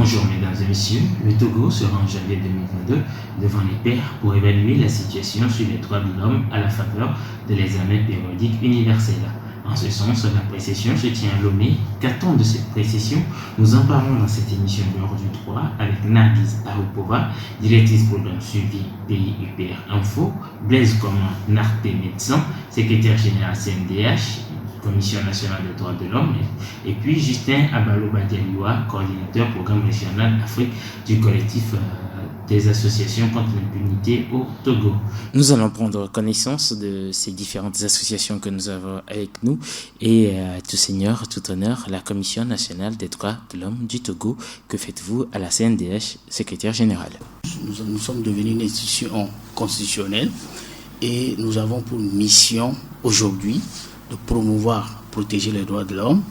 Bonjour mesdames et messieurs, le Togo sera en janvier 2022 devant les pairs pour évaluer la situation sur les droits de l'homme à la faveur de l'examen périodique universel. En ce sens, la précession se tient à Lomé. Qu'attend de cette précession? Nous en parlons dans cette émission de l'Ordre du droit avec Narguise Arupova, directrice programme suivi pays UPR Info, Blaise Coman Narté médecin, secrétaire général CNDH, Commission nationale des droits de l'homme, et puis Justin Abalo-Badialiwa, coordinateur programme régional Afrique du collectif des associations contre l'impunité au Togo. Nous allons prendre connaissance de ces différentes associations que nous avons avec nous et tout seigneur, tout honneur, la Commission nationale des droits de l'homme du Togo. Que faites-vous à la CNDH, secrétaire général? Nous sommes devenus une institution constitutionnelle et nous avons pour mission aujourd'hui de promouvoir, protéger les droits de l'homme.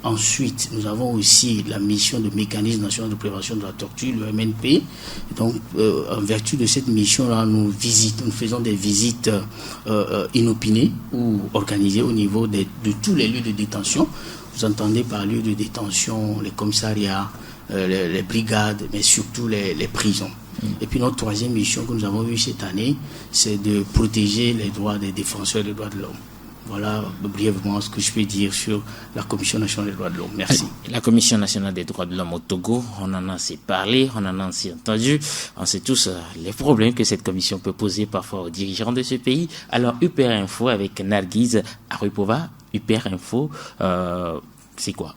Ensuite, nous avons aussi la mission de mécanisme national de prévention de la torture, le MNP. Donc, en vertu de cette mission-là, nous faisons des visites inopinées ou organisées au niveau de tous les lieux de détention. Vous entendez par lieu de détention les commissariats, les brigades, mais surtout les prisons. Et puis notre troisième mission que nous avons eue cette année, c'est de protéger les droits des défenseurs des droits de l'homme. Voilà brièvement ce que je peux dire sur la Commission nationale des droits de l'homme. Merci. La Commission nationale des droits de l'homme au Togo, on en a assez parlé, on en a assez entendu. On sait tous les problèmes que cette commission peut poser parfois aux dirigeants de ce pays. Alors, UPR Info avec Narguise Arupova. UPR Info, c'est quoi?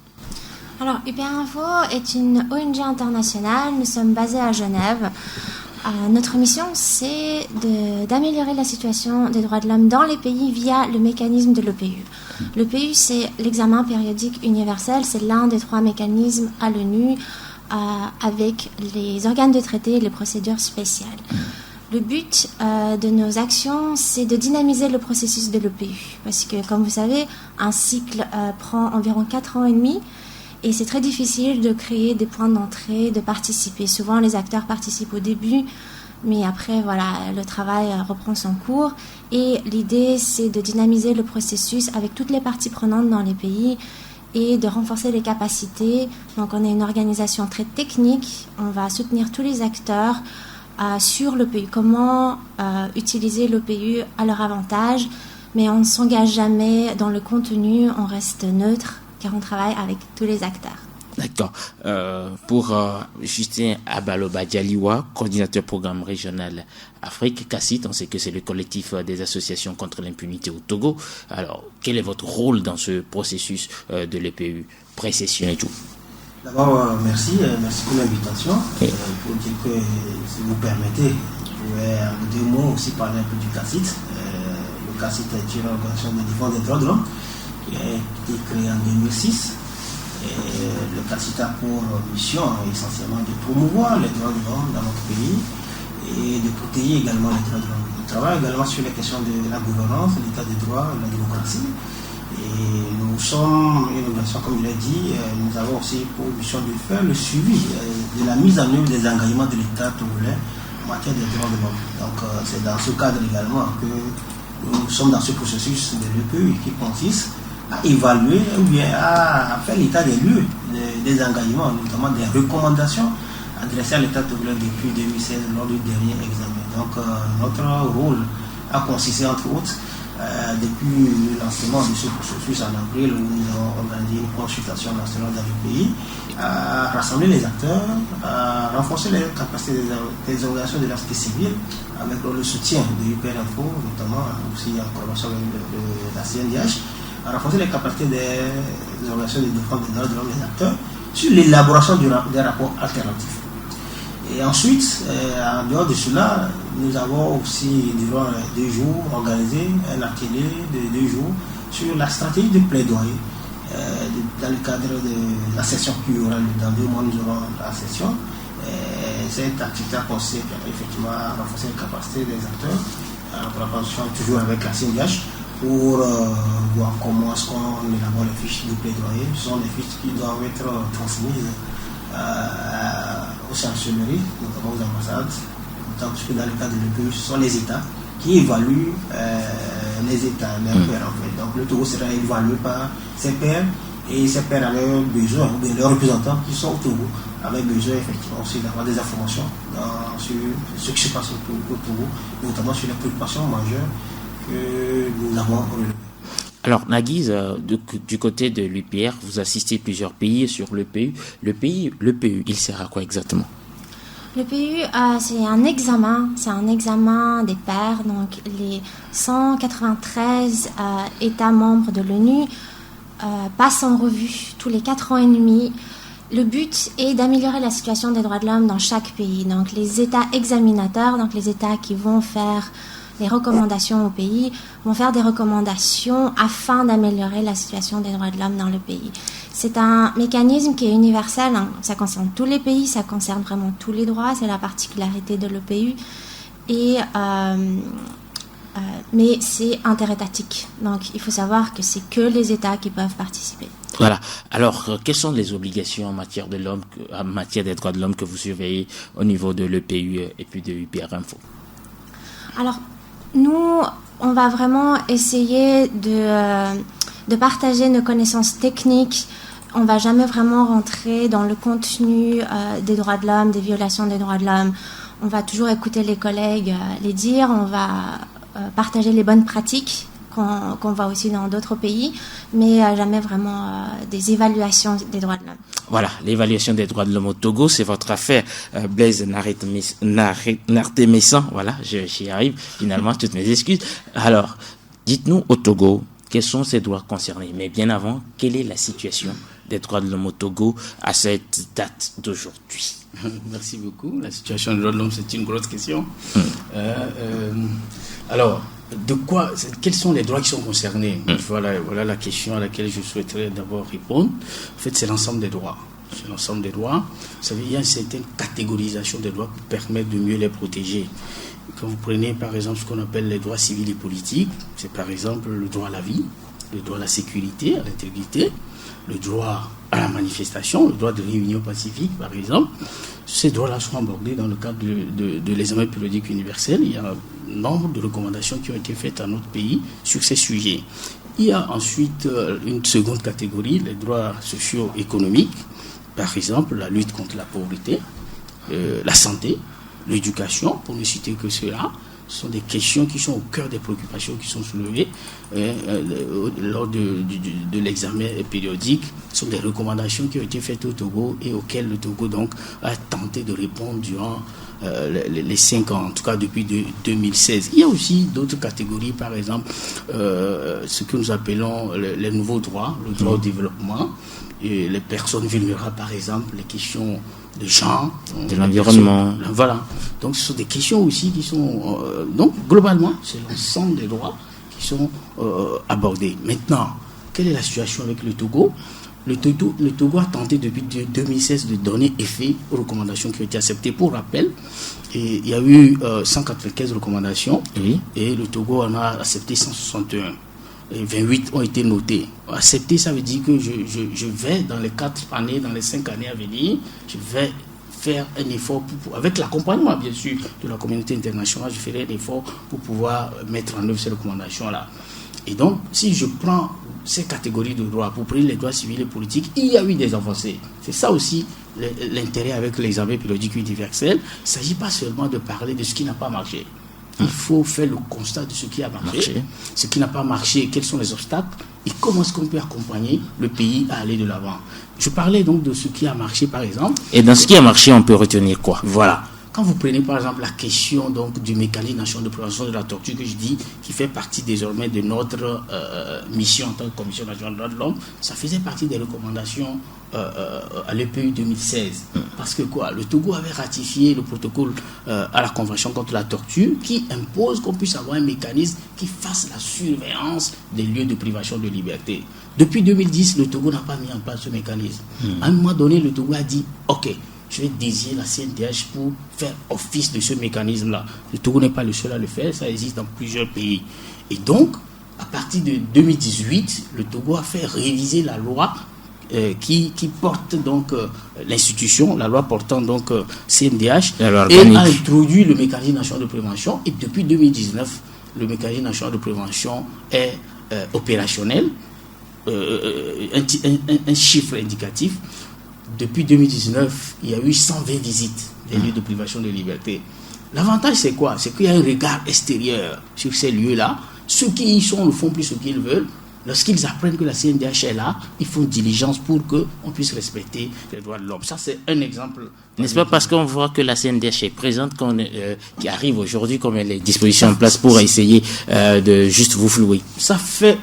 Alors, UPR Info est une ONG internationale. Nous sommes basés à Genève. Notre mission, c'est d'améliorer la situation des droits de l'homme dans les pays via le mécanisme de l'OPU. L'OPU, c'est l'examen périodique universel. C'est l'un des 3 mécanismes à l'ONU avec les organes de traité et les procédures spéciales. Le but de nos actions, c'est de dynamiser le processus de l'OPU. Parce que, comme vous savez, un cycle prend environ 4 ans et demi. Et c'est très difficile de créer des points d'entrée, de participer. Souvent, les acteurs participent au début, mais après, voilà, le travail reprend son cours. Et l'idée, c'est de dynamiser le processus avec toutes les parties prenantes dans les pays et de renforcer les capacités. Donc, on est une organisation très technique. On va soutenir tous les acteurs sur l'OPU. Comment utiliser l'OPU à leur avantage, mais on ne s'engage jamais dans le contenu, on reste neutre, car on travaille avec tous les acteurs. D'accord. Pour Justin Abalo-Badialiwa, coordinateur programme régional Afrique, CACIT, on sait que c'est le collectif des associations contre l'impunité au Togo. Alors, quel est votre rôle dans ce processus de l'EPU, précession et tout? D'abord, merci pour l'invitation. Pour dire que, si vous permettez, je pourrais en 2 mots aussi parler un peu du CACIT. Le CACIT est une organisation de défense des droits de l'homme qui a été créé en 2006. Et le CACIT a pour mission essentiellement de promouvoir les droits de l'homme dans notre pays et de protéger également les droits de l'homme. On travaille également sur les questions de la gouvernance, l'état de droit, la démocratie. Et nous sommes une organisation, comme je l'ai dit, nous avons aussi pour mission de faire le suivi de la mise en œuvre des engagements de l'État togolais en matière des droits de l'homme. Donc c'est dans ce cadre également que nous sommes dans ce processus de l'EPU qui consiste à évaluer ou bien à faire l'état des lieux des engagements, notamment des recommandations adressées à l'État togolais depuis 2016 lors du dernier examen. Donc notre rôle a consisté entre autres, depuis le lancement de ce processus en avril où nous avons organisé une consultation nationale dans le pays, à rassembler les acteurs, à renforcer les capacités des organisations de la société civile avec le soutien de UPR Info, notamment aussi en collaboration avec la CNDH, à renforcer les capacités des organisations de défense des droits de l'homme, des acteurs, sur l'élaboration des rapports alternatifs. Et ensuite, en dehors de cela, nous avons aussi, durant 2 jours, organisé un atelier de 2 jours sur la stratégie de plaidoyer. Dans le cadre de la session qui aura dans 2 mois, nous aurons la session. Cette activité a consisté effectivement à renforcer les capacités des acteurs, en collaboration toujours avec la CNDH, pour voir comment est-ce qu'on élabore les fiches de plaidoyer. Ce sont des fiches qui doivent être transmises aux chancelleries, notamment aux ambassades, tant que dans le cadre de l'EPU, ce sont les États qui évaluent les États, leurs pairs en fait. Donc le Togo sera évalué par ses pairs et ses pairs à leurs besoins, ou bien leurs représentants qui sont au Togo avait besoin effectivement aussi d'avoir des informations sur ce qui se passe au Togo, notamment sur les préoccupations majeures que nous avons relevées. Alors, Naguise, du côté de l'UPR, vous assistez plusieurs pays sur le PU. Le PU, il sert à quoi exactement? Le PU, c'est un examen des pairs. Donc, les 193 États membres de l'ONU passent en revue tous les 4 ans et demi. Le but est d'améliorer la situation des droits de l'homme dans chaque pays. Donc, les États examinateurs, donc les États qui vont faire les recommandations au pays, vont faire des recommandations afin d'améliorer la situation des droits de l'homme dans le pays. C'est un mécanisme qui est universel, hein. Ça concerne tous les pays, ça concerne vraiment tous les droits, c'est la particularité de l'OPU. Mais c'est interétatique. Donc il faut savoir que c'est que les États qui peuvent participer. Voilà. Alors, quelles sont les obligations en matière des droits de l'homme que vous surveillez au niveau de l'EPU et puis de UPR Info? Alors, nous, on va vraiment essayer de partager nos connaissances techniques. On ne va jamais vraiment rentrer dans le contenu des droits de l'homme, des violations des droits de l'homme. On va toujours écouter les collègues les dire. On va partager les bonnes pratiques qu'on voit aussi dans d'autres pays, mais jamais vraiment des évaluations des droits de l'homme. Voilà, l'évaluation des droits de l'homme au Togo, c'est votre affaire, Blaise Nartemessan. Voilà, j'y arrive, finalement, toutes mes excuses. Alors, dites-nous au Togo, quels sont ces droits concernés? Mais bien avant, quelle est la situation des droits de l'homme au Togo à cette date d'aujourd'hui? Merci beaucoup. La situation des droits de l'homme, c'est une grosse question. Alors, quels sont les droits qui sont concernés? Voilà la question à laquelle je souhaiterais d'abord répondre. En fait, c'est l'ensemble des droits. C'est l'ensemble des droits. Vous savez, il y a une certaine catégorisation des droits pour permettre de mieux les protéger. Quand vous prenez par exemple ce qu'on appelle les droits civils et politiques, c'est par exemple le droit à la vie, le droit à la sécurité, à l'intégrité, le droit à la manifestation, le droit de réunion pacifique par exemple. Ces droits-là sont abordés dans le cadre de l'examen périodique universel. Il y a un nombre de recommandations qui ont été faites à notre pays sur ces sujets. Il y a ensuite une seconde catégorie, les droits socio-économiques, par exemple la lutte contre la pauvreté, la santé, l'éducation, pour ne citer que cela. Ce sont des questions qui sont au cœur des préoccupations qui sont soulevées lors de l'examen périodique. Ce sont des recommandations qui ont été faites au Togo et auxquelles le Togo donc a tenté de répondre durant les 5 ans, en tout cas depuis 2016. Il y a aussi d'autres catégories, par exemple ce que nous appelons les nouveaux droits, le droit au développement, et les personnes vulnérables par exemple, les questions de genre, de l'environnement. Voilà. Donc ce sont des questions aussi qui sont... donc globalement, c'est l'ensemble des droits qui sont abordés. Maintenant, quelle est la situation avec le Togo? Le Togo a tenté depuis 2016 de donner effet aux recommandations qui ont été acceptées. Pour rappel, il y a eu 195 recommandations, oui, et le Togo en a accepté 161. Et 28 ont été notés. Accepter, ça veut dire que je vais, dans les 4 années, dans les 5 années à venir, je vais faire un effort, avec l'accompagnement, bien sûr, de la communauté internationale, je ferai un effort pour pouvoir mettre en œuvre ces recommandations-là. Et donc, si je prends ces catégories de droits, pour prendre les droits civils et politiques, il y a eu des avancées. C'est ça aussi l'intérêt avec l'examen périodique universel. Il ne s'agit pas seulement de parler de ce qui n'a pas marché. Il faut faire le constat de ce qui a marché, ce qui n'a pas marché, quels sont les obstacles et comment est-ce qu'on peut accompagner le pays à aller de l'avant. Je parlais donc de ce qui a marché par exemple. Et dans ce qui a marché, on peut retenir quoi? Voilà. Quand vous prenez par exemple la question donc, du mécanisme national de prévention de la torture que je dis, qui fait partie désormais de notre mission en tant que Commission nationale des droits de l'homme, ça faisait partie des recommandations à l'EPU 2016. Parce que quoi? Le Togo avait ratifié le protocole à la Convention contre la torture qui impose qu'on puisse avoir un mécanisme qui fasse la surveillance des lieux de privation de liberté. Depuis 2010, le Togo n'a pas mis en place ce mécanisme. À un moment donné, le Togo a dit « Ok, je vais désigner la CNDH pour faire office de ce mécanisme-là. » Le Togo n'est pas le seul à le faire, ça existe dans plusieurs pays. Et donc, à partir de 2018, le Togo a fait réviser la loi qui porte donc l'institution, la loi portant donc CNDH, et a introduit le mécanisme national de prévention. Et depuis 2019, le mécanisme national de prévention est opérationnel. Un chiffre indicatif. depuis 2019, il y a eu 120 visites des lieux de privation de liberté. L'avantage, c'est quoi? C'est qu'il y a un regard extérieur sur ces lieux-là. Ceux qui y sont ne font plus ce qu'ils veulent. Lorsqu'ils apprennent que la CNDH est là, ils font diligence pour qu'on puisse respecter les droits de l'homme. Ça, c'est un exemple. N'est-ce pas parce qu'on voit que la CNDH est présente qui arrive aujourd'hui qu'on met les dispositions en place pour essayer de juste vous flouer? Ça fait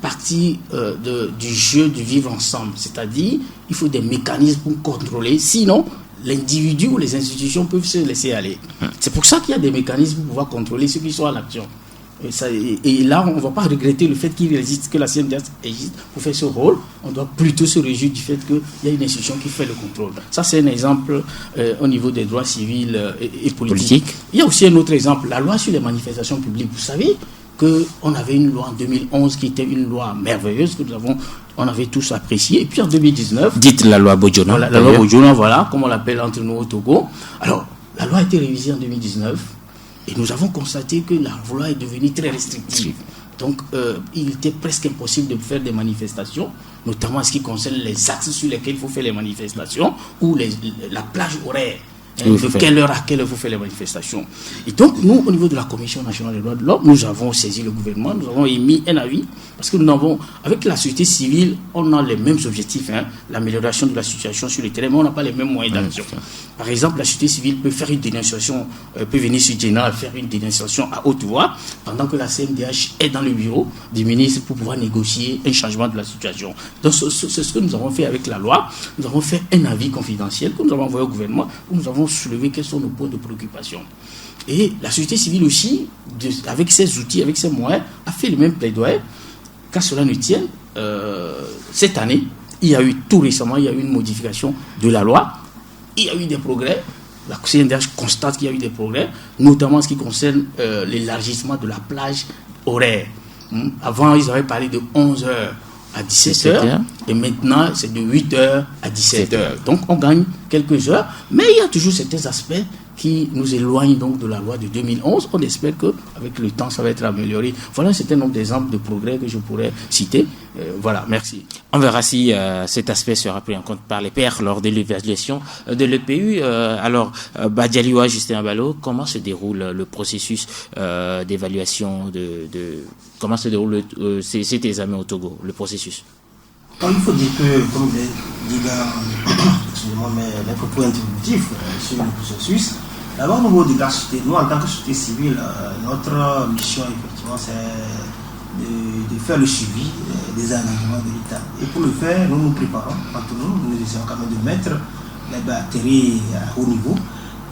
partie du jeu du vivre ensemble. C'est-à-dire, il faut des mécanismes pour contrôler. Sinon, l'individu ou les institutions peuvent se laisser aller. C'est pour ça qu'il y a des mécanismes pour pouvoir contrôler ceux qui sont à l'action. Et là, on ne va pas regretter le fait qu'il existe, que la CNDH existe pour faire ce rôle. On doit plutôt se réjouir du fait qu'il y a une institution qui fait le contrôle. Ça, c'est un exemple au niveau des droits civils et politiques. Il y a aussi un autre exemple, la loi sur les manifestations publiques. Vous savez qu'on avait une loi en 2011 qui était une loi merveilleuse que on avait tous appréciée. Et puis en 2019... Dites la loi Bojona. La loi Bojona, voilà, comme on l'appelle entre nous au Togo. Alors, la loi a été révisée en 2019. Et nous avons constaté que la loi est devenue très restrictive. Donc, il était presque impossible de faire des manifestations, notamment en ce qui concerne les axes sur lesquels il faut faire les manifestations, ou la plage horaire. De quelle heure à quelle heure il faut faire les manifestations. Et donc, nous, au niveau de la Commission nationale des droits de l'homme, nous avons saisi le gouvernement, nous avons émis un avis, parce que nous avons, avec la société civile, on a les mêmes objectifs, l'amélioration de la situation sur le terrain, mais on n'a pas les mêmes moyens d'action. Par exemple, la société civile peut faire une dénonciation, peut venir sur Djena faire une dénonciation à haute voix, pendant que la CNDH est dans le bureau du ministre pour pouvoir négocier un changement de la situation. Donc, c'est ce que nous avons fait avec la loi. Nous avons fait un avis confidentiel que nous avons envoyé au gouvernement, où nous avons soulevé quels sont nos points de préoccupation. Et la société civile aussi, avec ses outils, avec ses moyens, a fait le même plaidoyer. Qu'à cela ne tienne, cette année, tout récemment, il y a eu une modification de la loi. Il y a eu des progrès. La CNDH constate qu'il y a eu des progrès, notamment en ce qui concerne l'élargissement de la plage horaire. Avant, ils avaient parlé de 11h à 17h, et maintenant c'est de 8h à 17h. Donc on gagne quelques heures, mais il y a toujours certains aspects qui nous éloignent donc de la loi de 2011. On espère qu'avec le temps ça va être amélioré. Voilà un certain nombre d'exemples de progrès que je pourrais citer. Voilà, merci. On verra si cet aspect sera pris en compte par les pairs lors de l'évaluation de l'EPU. Alors, Badialiwa, Justin Abalo, comment se déroule le processus d'évaluation comment se déroule cet examen au Togo, le processus? Alors, il faut dire que, comme les propos introductifs sur le processus, d'abord au niveau de la société, nous en tant que société civile, notre mission effectivement c'est de faire le suivi des engagements de l'État. Et pour le faire, nous nous préparons entre nous essayons quand même de mettre les batteries à haut niveau,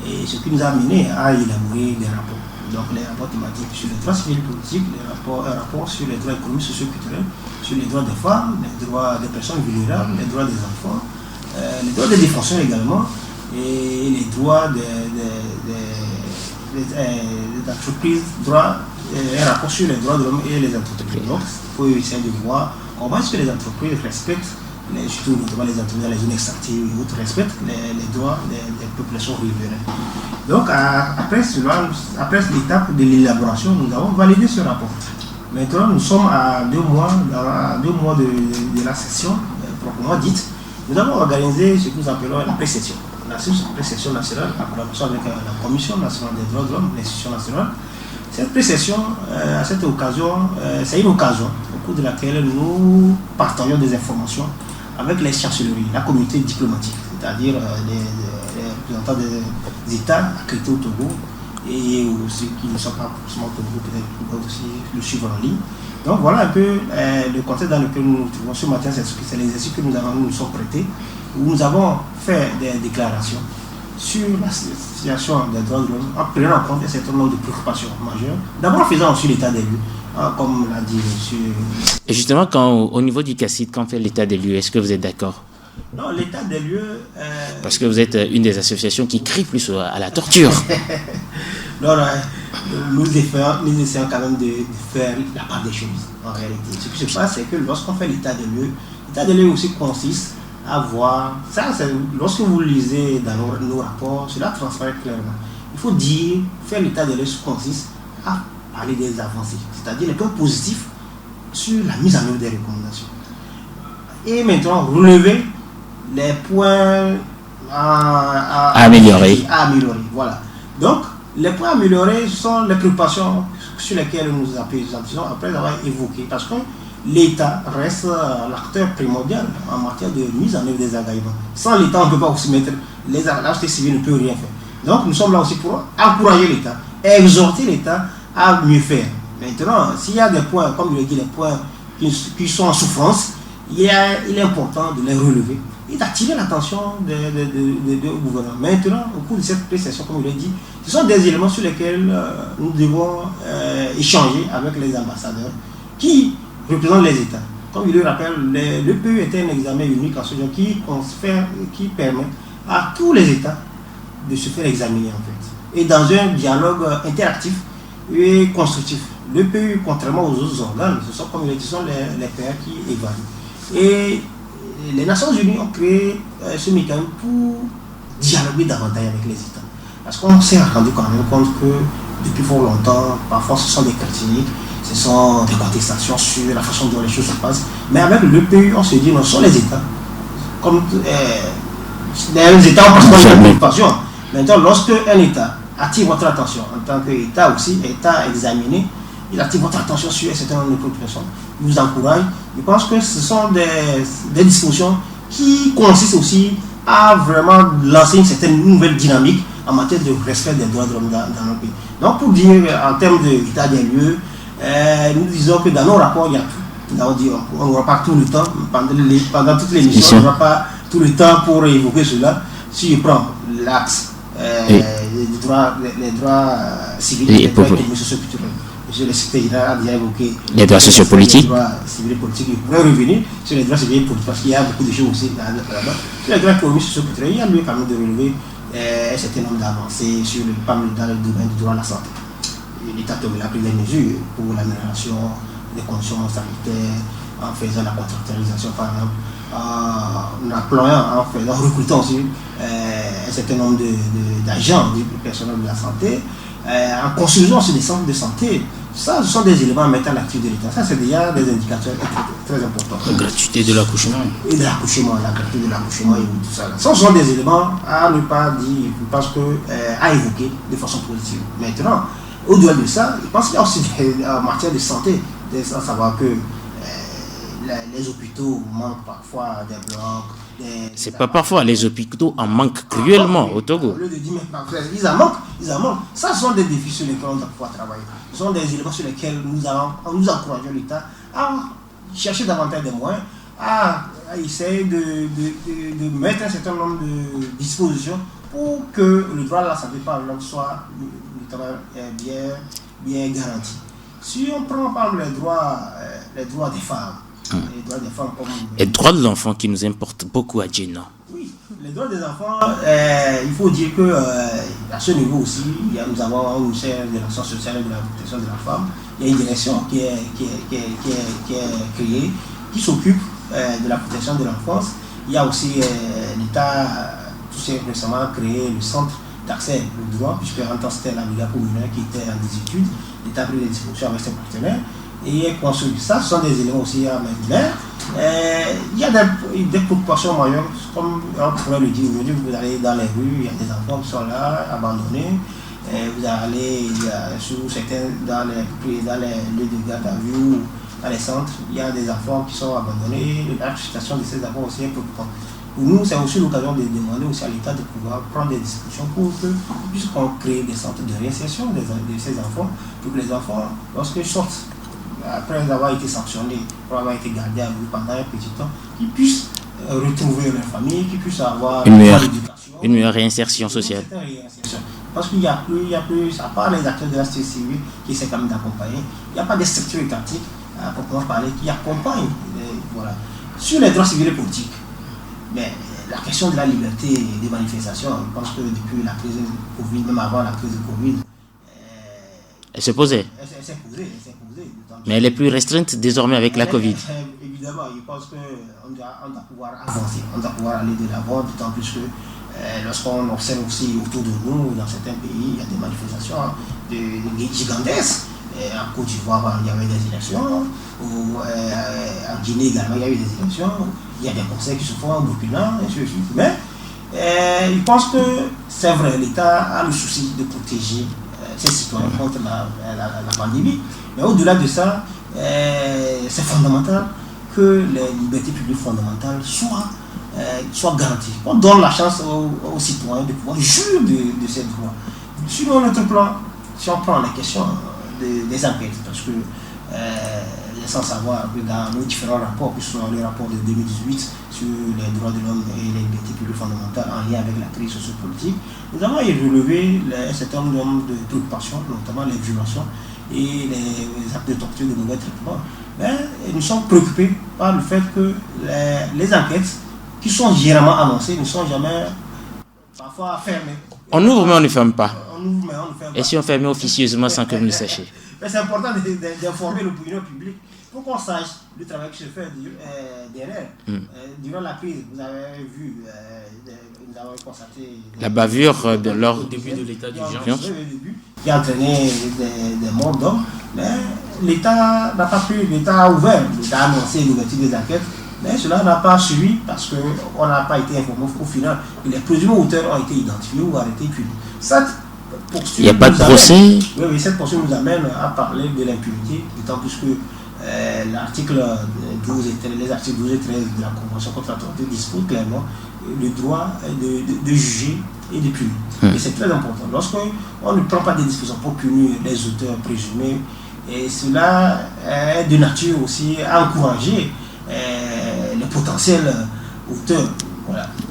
et ce qui nous a amené à élaborer des rapports. Donc les rapports thématiques sur les droits civils et politiques, un rapport sur les droits économiques, socio-culturels, sur les droits des femmes, les droits des personnes vulnérables, les droits des enfants, les droits des défenseurs également, et les droits des entreprises, un rapport sur les droits de l'homme et les entreprises. Donc il faut essayer de voir comment est-ce que les entreprises respectent, surtout notamment les entreprises dans les zones extractives et autres, respectent les droits des populations riveraines. Donc après l'étape de l'élaboration, nous avons validé ce rapport. Maintenant, nous sommes à 2 mois de la session proprement dite. Nous avons organisé ce que nous appelons la pré-session. La pré-session nationale, en collaboration avec la Commission nationale des droits de l'homme, l'institution nationale. Cette pré-session, à cette occasion, c'est une occasion au cours de laquelle nous partageons des informations avec les chancelleries, la communauté diplomatique, c'est-à-dire les représentants des États accrédités au Togo et ceux qui ne sont pas forcément au Togo, peut-être peuvent aussi le suivre en ligne. Donc voilà un peu le contexte dans lequel nous nous trouvons ce matin. C'est l'exercice que nous sommes prêtés, où nous avons fait des déclarations sur la situation des droits de l'homme en prenant en compte un certain nombre de préoccupations majeures. D'abord en faisant aussi l'état des lieux, comme l'a dit monsieur. Et justement, au niveau du CACIT, quand on fait l'état des lieux, est-ce que vous êtes d'accord? Non, l'état des lieux... Parce que vous êtes une des associations qui crie plus à la torture. Non, nous essayons quand même de faire la part des choses, en réalité. Ce qui se passe, c'est que lorsqu'on fait l'état des lieux aussi consiste à voir... Lorsque vous lisez dans nos rapports, cela transparaît clairement. Il faut dire, faire l'état des lieux consiste à parler des avancées, c'est-à-dire les points positifs sur la mise en œuvre des recommandations. Et maintenant, relever les points à améliorer. Voilà. Donc, les points améliorés sont les préoccupations sur lesquelles nous appuyons après avoir évoqué. Parce que l'État reste l'acteur primordial en matière de mise en œuvre des engagements. Sans l'État, on ne peut pas aussi mettre la société civile ne peut rien faire. Donc, nous sommes là aussi pour encourager l'État, exhorter l'État à mieux faire. Maintenant, s'il y a des points, comme je l'ai dit, les points qui sont en souffrance, il est important de les relever et d'attirer l'attention du gouvernement. Maintenant, au cours de cette précision, comme je l'ai dit, ce sont des éléments sur lesquels nous devons échanger avec les ambassadeurs qui représentent les États. Comme je le rappelle, le PE est un examen unique en ce genre qui permet à tous les États de se faire examiner en fait. Et dans un dialogue interactif et constructif. Le PE, contrairement aux autres organes, ce sont comme les pairs qui évaluent. Et les Nations Unies ont créé ce mécanisme pour dialoguer davantage avec les États. Parce qu'on s'est rendu quand même compte que depuis fort longtemps, parfois ce sont des critiques, ce sont des contestations sur la façon dont les choses se passent. Mais avec le PE, on se dit non, ce sont les États. Comme les États ont parfois une préoccupation. Maintenant, lorsque un État attire votre attention, en tant qu'État aussi, État examiné, il attire votre attention sur un certain nombre de préoccupations, il vous encourage. Je pense que ce sont des dispositions qui consistent aussi à vraiment lancer une certaine nouvelle dynamique en matière de respect des droits de l'homme dans nos pays. Donc, pour dire en termes d'état des lieux, nous disons que dans nos rapports, il y a tout. On n'aura pas tout le temps, pendant toutes les missions, on n'aura pas tout le temps pour évoquer cela. Si je prends l'axe, les droits civils et socioculturels. Monsieur le secrétaire général a déjà évoqué les droits sociopolitiques. Les droits civils et politiques. Je pourrais revenir sur les droits civils et politiques parce qu'il y a beaucoup de choses aussi là-bas. Sur les droits économiques et socioculturels, il y a lieu quand même de relever un certain nombre d'avancées dans le domaine du droit à la santé. L'État a pris des mesures pour l'amélioration des conditions sanitaires en faisant la contractualisation par exemple, en recrutant aussi un certain nombre d'agents du personnel de la santé, en construisant aussi des centres de santé. Ça, ce sont des éléments à mettre à l'actif de l'État. Ça, c'est déjà des indicateurs très importants. La gratuité de l'accouchement. Et de l'accouchement, la gratuité de l'accouchement et tout ça. Ça, ce sont des éléments à ne pas dire, parce que à évoquer de façon positive. Maintenant, au-delà de ça, je pense qu'il y a aussi en matière de santé, à savoir que les hôpitaux manquent parfois des blocs. C'est pas parfois, les hôpitaux en manquent cruellement au Togo. Au lieu de dire, mais ils en manquent. Ça, ce sont des défis sur lesquels on doit pouvoir travailler. Ce sont des éléments sur lesquels nous encourageons l'État à chercher davantage de moyens, à essayer de mettre un certain nombre de dispositions pour que le droit à la santé par exemple soit bien garanti. Si on prend par exemple les droits des femmes, les droits de l'enfant qui nous importent beaucoup à Djena. Oui, les droits des enfants, il faut dire que à ce niveau aussi, nous avons un ministère de l'action sociale et de la protection de la femme. Il y a une direction qui est créée, qui s'occupe de la protection de l'enfance. Il y a aussi l'État, tout récemment créé le centre d'accès au droit, puisque en temps c'était la brigade pour mineurs qui était en des études. L'État a pris des dispositions avec ses partenaires. Et construit ça, ce sont des éléments aussi à mettre. Il y a des préoccupations majeures, comme on pourrait le dire aujourd'hui, vous allez dans les rues, il y a des enfants qui sont là, abandonnés. Vous allez dans les lieux de garde à vue, dans les centres, il y a des enfants qui sont abandonnés. La situation de ces enfants aussi est préoccupante. Pour nous, c'est aussi l'occasion de demander aussi à l'État de pouvoir prendre des discussions pour que puisqu'on crée des centres de réinsertion de ces enfants, pour que les enfants, lorsqu'ils sortent, après avoir été sanctionnés, pour avoir été gardés à vue pendant un petit temps, qu'ils puissent retrouver leur famille, qu'ils puissent avoir une meilleure réinsertion sociale. Parce qu'il n'y a plus, à part les acteurs de la société civile qui essaient quand même d'accompagner, il n'y a pas de structure étatique, à proprement parler, qui accompagne. Voilà. Sur les droits civils et politiques, mais la question de la liberté des manifestations, je pense que depuis la crise de Covid, même avant la crise de Covid, elle s'est posée. Elle s'est posée. Mais elle est plus restreinte désormais avec la Covid. Évidemment, je pense qu'on doit pouvoir avancer, on doit pouvoir aller de l'avant, d'autant plus que lorsqu'on observe aussi autour de nous, dans certains pays, il y a des manifestations gigantesques. En Côte d'Ivoire, il y avait des élections. En Guinée également, il y a eu des élections. il y a des conseils qui se font en Burkina, et mais je pense que c'est vrai, l'État a le souci de protéger ses citoyens contre la pandémie. Mais au-delà de ça, c'est fondamental que les libertés publiques fondamentales soient garanties. On donne la chance aux citoyens de pouvoir jouir de ces droits. Sur notre plan, si on prend la question des enquêtes, parce que sans savoir que dans nos différents rapports, que ce soit le rapport de 2018 sur les droits de l'homme et les libertés publiques fondamentales en lien avec la crise sociopolitique, nous avons relevé un certain nombre de préoccupations, notamment les violations et les actes de torture, de mauvais traitements. Mais nous sommes préoccupés par le fait que les enquêtes qui sont généralement annoncées ne sont jamais parfois fermées. On ouvre mais on ne ferme pas. On ouvre mais on ne ferme pas. Et si on ferme officieusement sans que vous le sachiez? Mais c'est important d'informer l'opinion publique pour qu'on sache le travail qui se fait derrière. Durant la crise, vous avez vu, nous avons constaté la bavure lors du début de l'état d'urgence qui a entraîné des morts d'hommes. Mais l'État n'a pas pu, l'État a ouvert, l'État a annoncé l'ouverture des enquêtes, mais cela n'a pas suivi parce qu'on n'a pas été informé au final. Les présumés auteurs ont été identifiés ou arrêtés puis. Il n'y a pas de procès. Oui, cette poursuite nous amène à parler de l'impunité, d'autant plus que l'article 12 et 13, les articles 12 et 13 de la Convention contre la torture disposent clairement le droit de juger et de punir. Et c'est très important. Lorsqu'on ne prend pas des dispositions pour punir les auteurs présumés, et cela est de nature aussi à encourager les potentiels auteurs.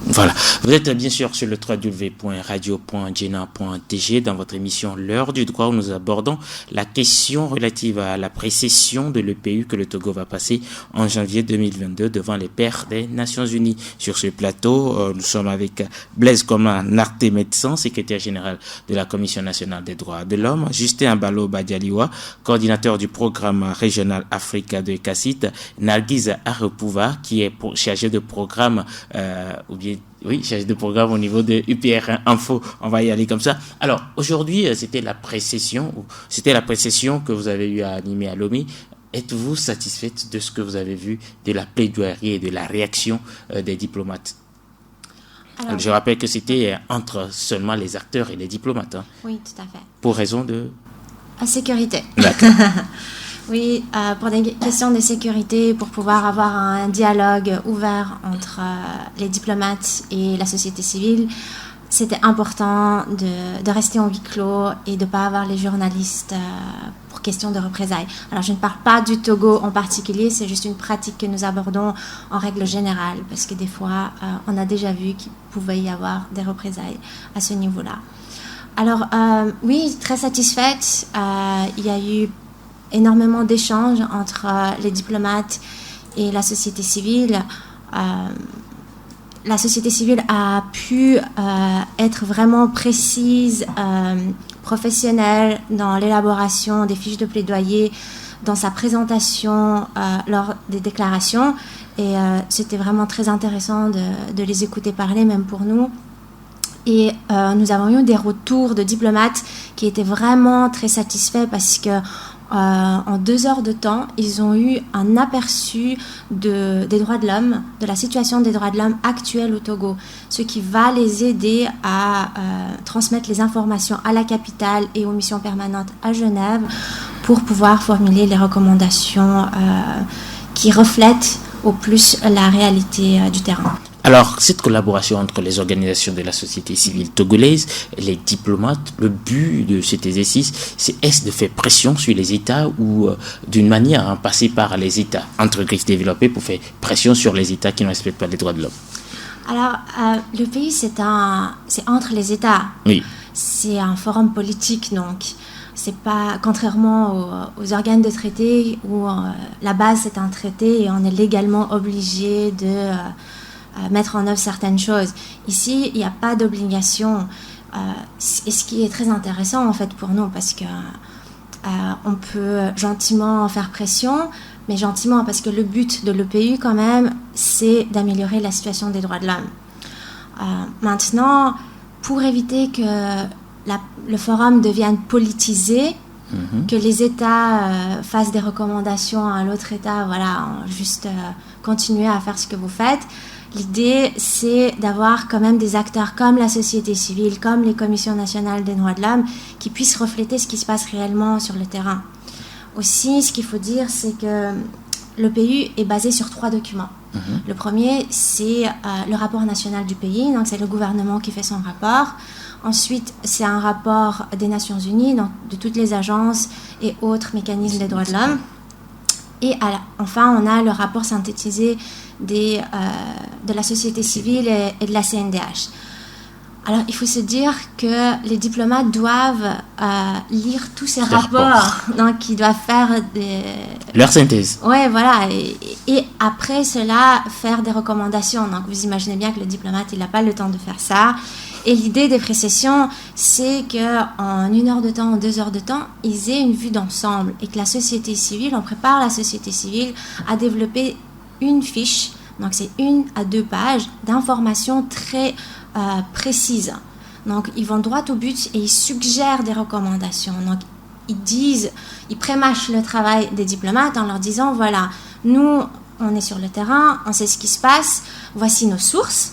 Voilà. Vous êtes bien sûr sur le www.radio.jena.tg dans votre émission L'heure du droit où nous abordons la question relative à la précession de l'EPU que le Togo va passer en janvier 2022 devant les pairs des Nations Unies. Sur ce plateau, nous sommes avec Blaise Koma Narté médecin, secrétaire général de la Commission nationale des droits de l'homme, Justin Abaloba Dialiwa, coordinateur du programme régional Africa de CACIT, Narguise Arepouva, qui est chargé de programme chargé de programme au niveau de UPR Info, on va y aller comme ça. Alors, aujourd'hui, c'était la précession que vous avez eu à animer à Lomé. Êtes-vous satisfaite de ce que vous avez vu, de la plaidoirie et de la réaction des diplomates? Alors, je rappelle que c'était entre seulement les acteurs et les diplomates. Oui, tout à fait. Pour raison de... sécurité. D'accord. Oui, pour des questions de sécurité, pour pouvoir avoir un dialogue ouvert entre les diplomates et la société civile, c'était important de rester en huis clos et de ne pas avoir les journalistes pour question de représailles. Alors, je ne parle pas du Togo en particulier, c'est juste une pratique que nous abordons en règle générale, parce que des fois, on a déjà vu qu'il pouvait y avoir des représailles à ce niveau-là. Alors, oui, très satisfaite. Il y a eu énormément d'échanges entre les diplomates et la société civile. La société civile a pu être vraiment précise, professionnelle dans l'élaboration des fiches de plaidoyer, dans sa présentation lors des déclarations. Et c'était vraiment très intéressant de les écouter parler, même pour nous. Et nous avons eu des retours de diplomates qui étaient vraiment très satisfaits parce que en 2 heures de temps, ils ont eu un aperçu des droits de l'homme, de la situation des droits de l'homme actuelle au Togo, ce qui va les aider à transmettre les informations à la capitale et aux missions permanentes à Genève pour pouvoir formuler les recommandations qui reflètent au plus la réalité du terrain. Alors, cette collaboration entre les organisations de la société civile togolaise et les diplomates, le but de cet exercice, est-ce de faire pression sur les États ou d'une manière à passer par les États entre griffes développés pour faire pression sur les États qui ne respectent pas les droits de l'homme? Alors, le pays, c'est entre les États. Oui. C'est un forum politique, donc c'est pas, contrairement aux organes de traité où la base c'est un traité et on est légalement obligé de mettre en œuvre certaines choses. Ici, il n'y a pas d'obligation. Et ce qui est très intéressant en fait pour nous, parce que on peut gentiment faire pression, mais gentiment parce que le but de l'EPU quand même, c'est d'améliorer la situation des droits de l'homme. Maintenant, pour éviter que le forum devienne politisé, que les États fassent des recommandations à l'autre État, voilà, juste continuer à faire ce que vous faites. L'idée, c'est d'avoir quand même des acteurs comme la société civile, comme les commissions nationales des droits de l'homme, qui puissent refléter ce qui se passe réellement sur le terrain. Aussi, ce qu'il faut dire, c'est que l'OPU est basé sur 3 documents. Le premier, c'est le rapport national du pays, donc c'est le gouvernement qui fait son rapport. Ensuite, c'est un rapport des Nations Unies, donc de toutes les agences et autres mécanismes des droits de l'homme. Et enfin, on a le rapport synthétisé de la société civile et de la CNDH. Alors, il faut se dire que les diplomates doivent lire tous ces rapports, donc ils doivent faire leur synthèse. Ouais, voilà, et après cela, faire des recommandations. Donc, vous imaginez bien que le diplomate, il n'a pas le temps de faire ça. Et l'idée des pré-sessions, c'est qu'en 1 heure de temps ou 2 heures de temps, ils aient une vue d'ensemble et que la société civile, on prépare la société civile à développer une fiche, donc c'est 1 à 2 pages d'informations très précises. Donc ils vont droit au but et ils suggèrent des recommandations. Donc ils prémâchent le travail des diplomates en leur disant, voilà, nous on est sur le terrain, on sait ce qui se passe, voici nos sources.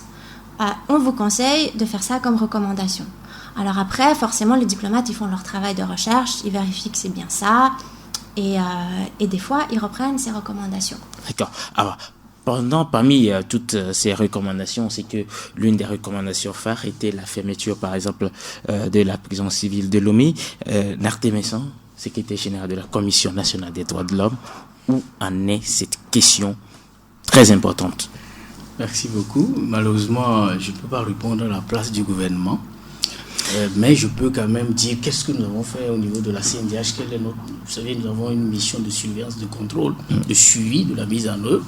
On vous conseille de faire ça comme recommandation. Alors après, forcément, les diplomates, ils font leur travail de recherche, ils vérifient que c'est bien ça, et des fois, ils reprennent ces recommandations. D'accord. Alors, parmi toutes ces recommandations, c'est que l'une des recommandations phares était la fermeture, par exemple, de la prison civile de Lomé. Narté Messan, secrétaire général de la Commission nationale des droits de l'homme, où en est cette question très importante? Merci beaucoup. Malheureusement, je ne peux pas répondre à la place du gouvernement, mais je peux quand même dire qu'est-ce que nous avons fait au niveau de la CNDH. Vous savez, nous avons une mission de surveillance, de contrôle, de suivi de la mise en œuvre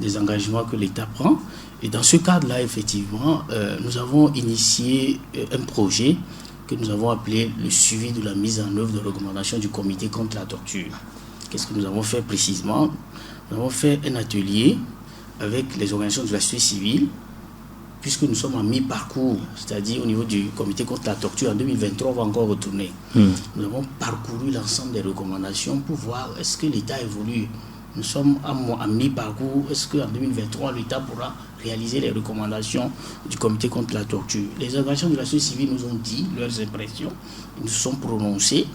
des engagements que l'État prend. Et dans ce cadre-là, effectivement, nous avons initié un projet que nous avons appelé le suivi de la mise en œuvre de recommandations du comité contre la torture. Qu'est-ce que nous avons fait précisément? Nous avons fait un atelier avec les organisations de la société civile, puisque nous sommes en mi-parcours, c'est-à-dire au niveau du comité contre la torture. En 2023, on va encore retourner. Nous avons parcouru l'ensemble des recommandations pour voir est-ce que l'État évolue. Nous sommes en mi-parcours. Est-ce qu'en 2023, l'État pourra réaliser les recommandations du comité contre la torture? Les organisations de la société civile nous ont dit leurs impressions, ils nous sont prononcés.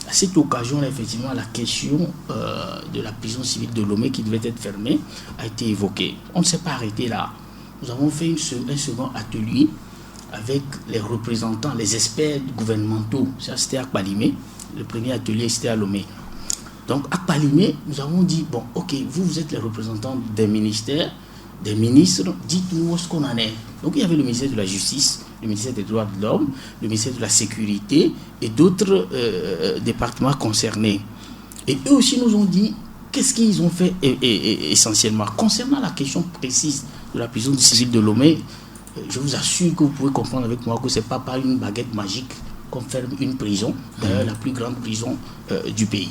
À cette occasion, effectivement, la question de la prison civile de Lomé qui devait être fermée a été évoquée. On ne s'est pas arrêté là. Nous avons fait un second atelier avec les représentants, les experts gouvernementaux. Ça, c'était à Kpalimé. Le premier atelier, c'était à Lomé. Donc, à Kpalimé, nous avons dit, bon, ok, vous êtes les représentants des ministères, des ministres, dites-nous où est-ce qu'on en est. Donc, il y avait le ministère de la Justice, le ministère des Droits de l'Homme, le ministère de la Sécurité et d'autres départements concernés. Et eux aussi nous ont dit qu'est-ce qu'ils ont fait essentiellement. Concernant la question précise de la prison civile de Lomé, je vous assure que vous pouvez comprendre avec moi que ce n'est pas par une baguette magique qu'on ferme une prison, d'ailleurs la plus grande prison du pays.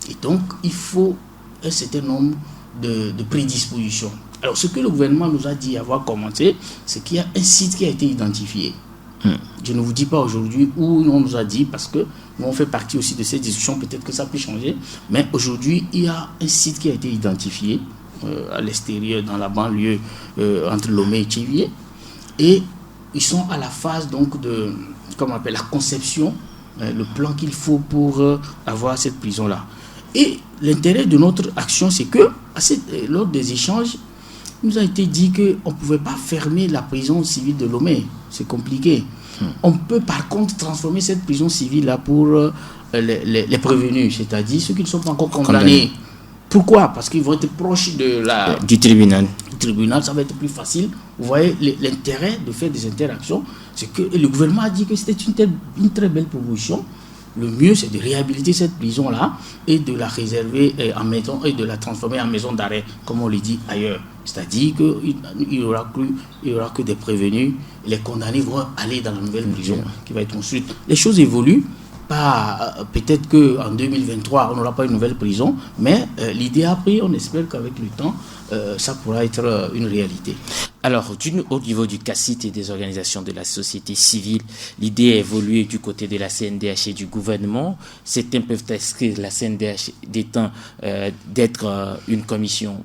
Et donc, il faut un certain nombre de prédispositions. Alors, ce que le gouvernement nous a dit avoir commencé, c'est qu'il y a un site qui a été identifié. Je ne vous dis pas aujourd'hui où on nous a dit, parce que nous on fait partie aussi de ces discussions, peut-être que ça peut changer, mais aujourd'hui, il y a un site qui a été identifié à l'extérieur, dans la banlieue, entre Lomé et Thiviers, et ils sont à la phase donc de, comment on appelle, la conception, le plan qu'il faut pour avoir cette prison-là. Et l'intérêt de notre action, c'est que lors des échanges, il nous a été dit qu'on ne pouvait pas fermer la prison civile de Lomé. C'est compliqué. On peut par contre transformer cette prison civile-là pour les prévenus, c'est-à-dire ceux qui ne sont pas encore condamnés. Pourquoi? Parce qu'ils vont être proches du tribunal. Du tribunal, ça va être plus facile. Vous voyez, l'intérêt de faire des interactions, c'est que le gouvernement a dit que c'était une très belle proposition. Le mieux, c'est de réhabiliter cette prison-là et de la réserver en maison et de la transformer en maison d'arrêt, comme on le dit ailleurs. C'est-à-dire qu'il n'y aura que des prévenus. Les condamnés vont aller dans la nouvelle prison qui va être construite. Les choses évoluent. Peut-être qu'en 2023, on n'aura pas une nouvelle prison, mais l'idée a pris. On espère qu'avec le temps, ça pourra être une réalité. Alors, au niveau du CACIT et des organisations de la société civile, l'idée a évolué du côté de la CNDH et du gouvernement. Certains peuvent inscrire la CNDH d'être une commission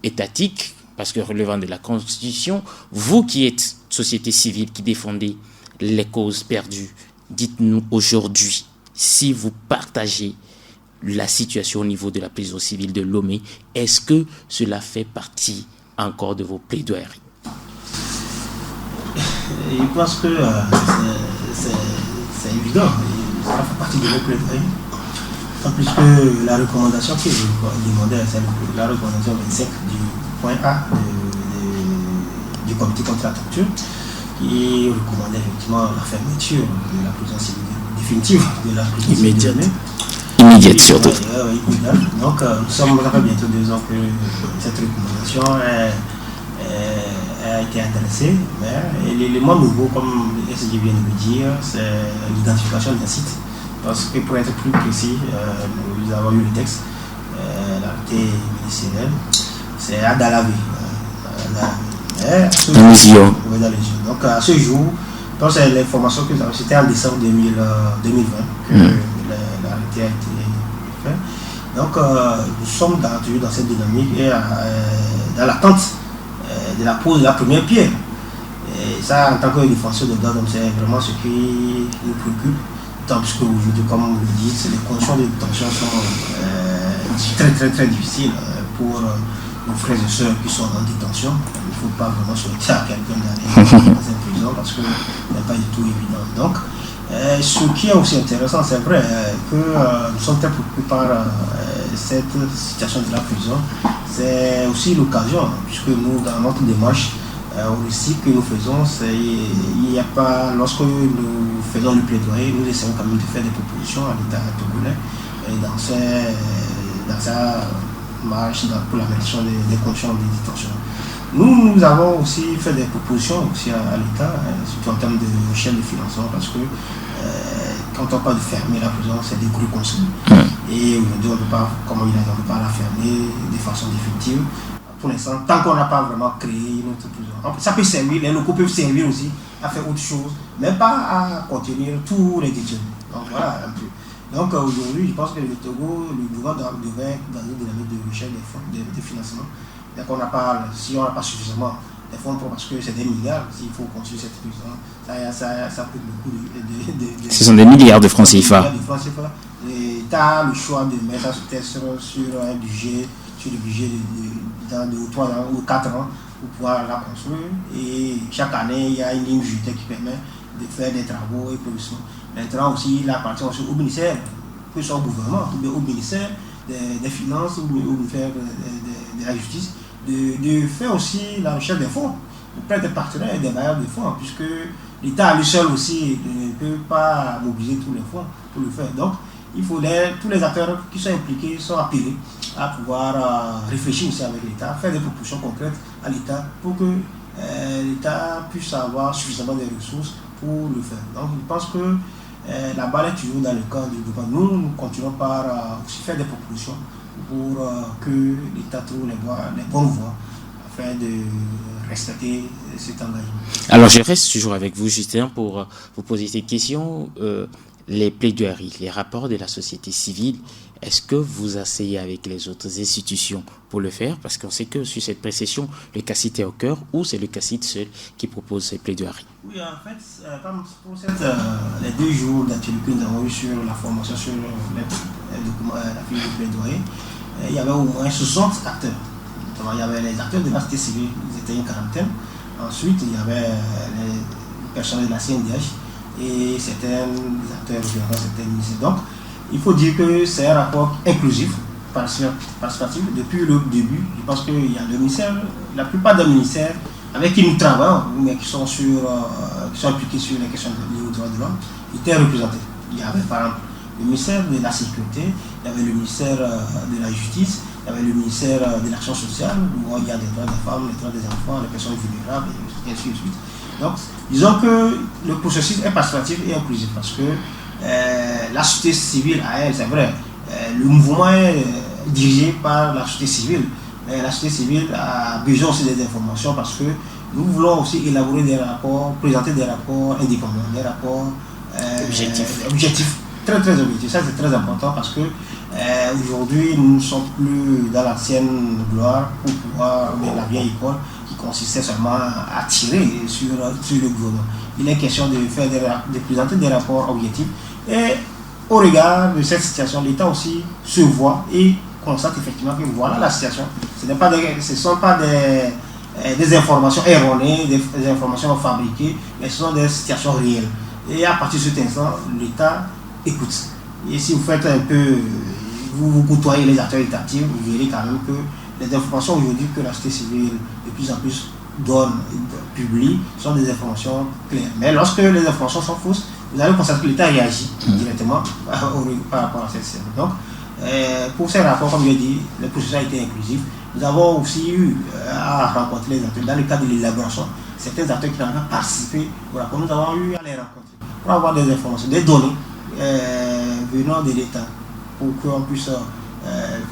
étatique, parce que relevant de la Constitution, vous qui êtes société civile, qui défendez les causes perdues, dites-nous aujourd'hui si vous partagez la situation au niveau de la prison civile de Lomé. Est-ce que cela fait partie encore de vos plaidoiries? Je pense que c'est évident, ça fait partie de nos plaidoiries. En plus que la recommandation que je demandais, c'est la recommandation 25 du point A du comité contre la torture, qui recommandait effectivement la fermeture de la prison civile définitive, de la prison civile immédiate surtout. Donc nous sommes, ça fait bientôt 2 ans que cette recommandation a été adressée, mais l'élément nouveau, comme le SG vient de le dire, c'est l'identification d'un site. Parce que pour être plus précis, nous avons eu le texte, l'arrêté ministériel, c'est à Dalavé. Dans les yeux. Donc à ce jour, c'est l'information que nous avons, c'était en décembre 2020 que l'arrêté a été fait. Donc nous sommes toujours dans cette dynamique et dans l'attente de la pose de la première pierre. Et ça, en tant que défenseur de droits, c'est vraiment ce qui nous préoccupe. Tant plus qu'aujourd'hui, comme on le dit, les conditions de détention sont très très très difficiles pour nos frères et sœurs qui sont en détention. Il ne faut pas vraiment souhaiter à quelqu'un d'aller dans une prison parce que ce n'est pas du tout évident. Donc, ce qui est aussi intéressant, c'est vrai que nous sommes très préoccupés par cette situation de la prison. C'est aussi l'occasion, puisque nous, dans notre démarche, au récit que nous faisons, il n'y a pas, lorsque nous faisons le plaidoyer, nous essayons quand même de faire des propositions à l'État togolais dans sa marche pour l'amélioration des conditions de détention. Nous avons aussi fait des propositions aussi à l'État, surtout en termes de chaîne de financement, parce que quand on parle de fermer la prison, c'est des gros consommes. Et aujourd'hui, on ne peut pas, comme il a dit, on ne peut pas la fermer de façon définitive. Pour l'instant, tant qu'on n'a pas vraiment créé une autre prison. Ça peut servir, les locaux peuvent servir aussi à faire autre chose, mais pas à contenir tous les détenus. Donc voilà un peu. Donc aujourd'hui, je pense que le Togo, le gouvernement devrait être dans une dynamique de recherche des fonds, de financement. Donc si on n'a pas suffisamment de fonds, parce que c'est des milliards, s'il faut construire cette prison, ça coûte beaucoup de ce sont des milliards de francs CFA. L'État a le choix de mettre sur un budget, sur le budget dans 2 ou 3 ans ou 4 ans pour pouvoir la construire. Et chaque année, il y a une ligne budgétaire qui permet de faire des travaux et production. Maintenant aussi, il appartient aussi au ministère, que ce soit au gouvernement, ou au ministère des Finances, ou au ministère de la Justice, de faire aussi la recherche des fonds, auprès des partenaires et des bailleurs de fonds, puisque l'État à lui seul aussi ne peut pas mobiliser tous les fonds pour le faire. Donc, il faut tous les acteurs qui sont impliqués sont appelés à pouvoir réfléchir aussi avec l'État, faire des propositions concrètes à l'État pour que l'État puisse avoir suffisamment de ressources pour le faire. Donc je pense que la balle est toujours dans le camp du gouvernement. Nous continuons par aussi faire des propositions pour que l'État trouve les bonnes voies afin de respecter cet engagement. Alors je reste toujours avec vous, Justin, pour vous poser cette question. Les plaidoiries, les rapports de la société civile, est-ce que vous asseyez avec les autres institutions pour le faire? Parce qu'on sait que sur cette précession, le CACIT est au cœur, ou c'est le CACIT seul qui propose ces plaidoiries? Oui, en fait, comme pour les 2 jours d'actualité que nous avons eu sur la formation sur les documents, la fiche de plaidoyer, il y avait au moins 60 acteurs. Donc, il y avait les acteurs de la société civile, ils étaient une quarantaine. Ensuite, il y avait les personnes de la CNDH et certains acteurs représentants certains ministères. Donc, il faut dire que c'est un rapport inclusif, participatif, depuis le début. Je pense qu'il y a le ministère, la plupart des ministères avec qui nous travaillons, mais qui sont impliqués sur les questions de droits de l'homme, étaient représentés. Il y avait par exemple le ministère de la Sécurité, il y avait le ministère de la Justice, il y avait le ministère de l'Action sociale, où il y a les droits des femmes, les droits des enfants, les personnes vulnérables, et ainsi de suite. Donc, disons que le processus est participatif et inclusif, parce que la société civile à elle, c'est vrai, le mouvement est dirigé par la société civile, mais la société civile a besoin aussi des informations, parce que nous voulons aussi élaborer des rapports, présenter des rapports indépendants, des rapports objectifs très très objectif. Ça c'est très important parce que aujourd'hui nous ne sommes plus dans l'ancienne gloire pour pouvoir, la vieille école qui consistait seulement à tirer sur le gouvernement. Il est question de faire de présenter des rapports objectifs et au regard de cette situation, l'État aussi se voit et constate effectivement que voilà la situation. Ce ne sont pas des informations erronées, des informations fabriquées, mais ce sont des situations réelles. Et à partir de cet instant, l'État écoute. Et si vous faites un peu, vous côtoyez les acteurs étatiques, vous verrez quand même que les informations aujourd'hui que la société civile de plus en plus donne, publie, sont des informations claires. Mais lorsque les informations sont fausses, vous allez constater que l'État réagit directement par rapport à cette situation. Donc, pour ces rapports, comme je l'ai dit, le processus a été inclusif. Nous avons aussi eu à rencontrer les acteurs. Dans le cadre de l'élaboration, certains acteurs qui n'ont pas participé au rapport, nous avons eu à les rencontrer pour avoir des informations, des données venant de l'État pour qu'on puisse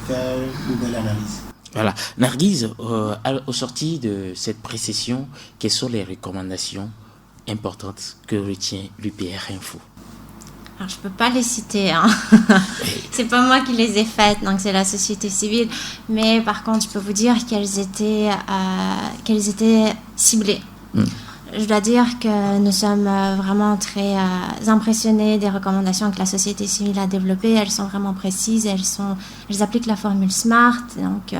faire une belle analyse. Voilà. Narguise, au sorti de cette précession, quelles sont les recommandations importantes que retient l'UPR Info? Alors, je ne peux pas les citer, hein. C'est pas moi qui les ai faites, donc c'est la société civile. Mais par contre, je peux vous dire qu'elles étaient ciblées. Je dois dire que nous sommes vraiment très impressionnés des recommandations que la société civile a développées. Elles sont vraiment précises, elles appliquent la formule SMART. Donc,